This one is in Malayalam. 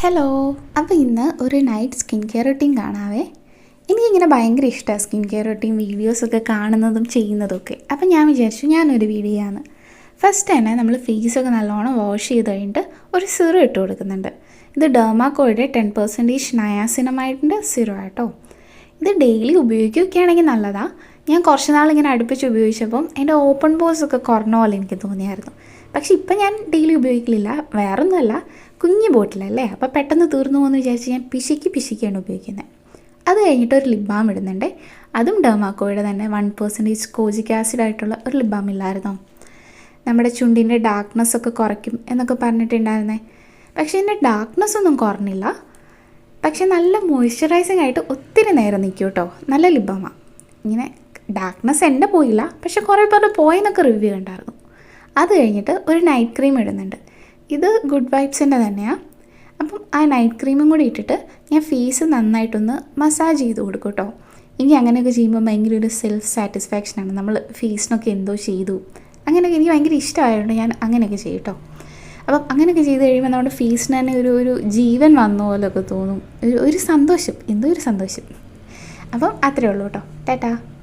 ഹലോ. അപ്പോൾ ഇന്ന് ഒരു നൈറ്റ് സ്കിൻ കെയർ റൊട്ടീൻ കാണാവേ. എനിക്കിങ്ങനെ ഭയങ്കര ഇഷ്ടമാണ് സ്കിൻ കെയർ റൊട്ടീൻ വീഡിയോസൊക്കെ കാണുന്നതും ചെയ്യുന്നതൊക്കെ. അപ്പോൾ ഞാൻ വിചാരിച്ചു ഞാനൊരു വീഡിയോ ആണ്. ഫസ്റ്റ് തന്നെ നമ്മൾ ഫേസൊക്കെ നല്ലോണം വാഷ് ചെയ്ത് കഴിഞ്ഞിട്ട് ഒരു സിറം ഇട്ട് കൊടുക്കുന്നുണ്ട്. ഇത് ഡെർമാക്കോയുടെ 10% നയാസിനമൈഡിൻ്റെ സിറം ആട്ടോ. ഇത് ഡെയിലി ഉപയോഗിക്കുകയാണെങ്കിൽ നല്ലതാണ്. ഞാൻ കുറച്ച് നാളിങ്ങനെ അടുപ്പിച്ച് ഉപയോഗിച്ചപ്പം എൻ്റെ ഓപ്പൺ പോസ് ഒക്കെ കുറഞ്ഞ പോലെ എനിക്ക് തോന്നിയായിരുന്നു. പക്ഷെ ഇപ്പം ഞാൻ ഡെയിലി ഉപയോഗിക്കലില്ല. വേറൊന്നുമല്ല, കുഞ്ഞ് ബോട്ടിലല്ലേ, അപ്പോൾ പെട്ടെന്ന് തീർന്നു പോകുമെന്ന് വിചാരിച്ച് ഞാൻ പിശിക്കാണ് ഉപയോഗിക്കുന്നത്. അത് കഴിഞ്ഞിട്ട് ഒരു ലിപ് ബാം ഇടുന്നുണ്ട്. അതും ഡെർമാക്കോയുടെ തന്നെ 1% കോജിക് ആസിഡ് ആയിട്ടുള്ള ഒരു ലിപ് ബാം ഇല്ലായിരുന്നോ. നമ്മുടെ ചുണ്ടിൻ്റെ ഡാർക്ക്നെസ് ഒക്കെ കുറയ്ക്കും എന്നൊക്കെ പറഞ്ഞിട്ടുണ്ടായിരുന്നേ. പക്ഷേ എൻ്റെ ഡാർക്ക്നെസ് ഒന്നും കുറഞ്ഞില്ല. പക്ഷെ നല്ല മോയ്സ്ചറൈസിങ് ആയിട്ട് ഒത്തിരി നേരം നിൽക്കും കേട്ടോ. നല്ല ലിപ് ബാമാണ്. ഇങ്ങനെ ഡാർക്ക്നെസ് എൻ്റെ പോയില്ല, പക്ഷെ കുറേ പേരുടെ പോയെന്നൊക്കെ റിവ്യൂ ഉണ്ടായിരുന്നു. അത് കഴിഞ്ഞിട്ട് ഒരു നൈറ്റ് ക്രീം ഇടുന്നുണ്ട്. ഇത് ഗുഡ് വൈബ്സിൻ്റെ തന്നെയാണ്. അപ്പം ആ നൈറ്റ് ക്രീമും കൂടി ഇട്ടിട്ട് ഞാൻ ഫേസ് നന്നായിട്ടൊന്ന് മസാജ് ചെയ്ത് കൊടുക്കും കേട്ടോ. എനിക്ക് അങ്ങനെയൊക്കെ ചെയ്യുമ്പോൾ ഭയങ്കര ഒരു സെൽഫ് സാറ്റിസ്ഫാക്ഷനാണ്. നമ്മൾ ഫേസിനൊക്കെ എന്തോ ചെയ്തു അങ്ങനെയൊക്കെ എനിക്ക് ഭയങ്കര ഇഷ്ടമായതുകൊണ്ട് ഞാൻ അങ്ങനെയൊക്കെ ചെയ്യും കേട്ടോ. അപ്പം അങ്ങനെയൊക്കെ ചെയ്ത് കഴിയുമ്പോൾ നമ്മുടെ ഫേസിന് തന്നെ ഒരു ജീവൻ വന്ന പോലെയൊക്കെ തോന്നും. ഒരു സന്തോഷം, എന്തോ ഒരു സന്തോഷം. അപ്പം അത്രയേ ഉള്ളൂ കേട്ടോ. ടാറ്റാ.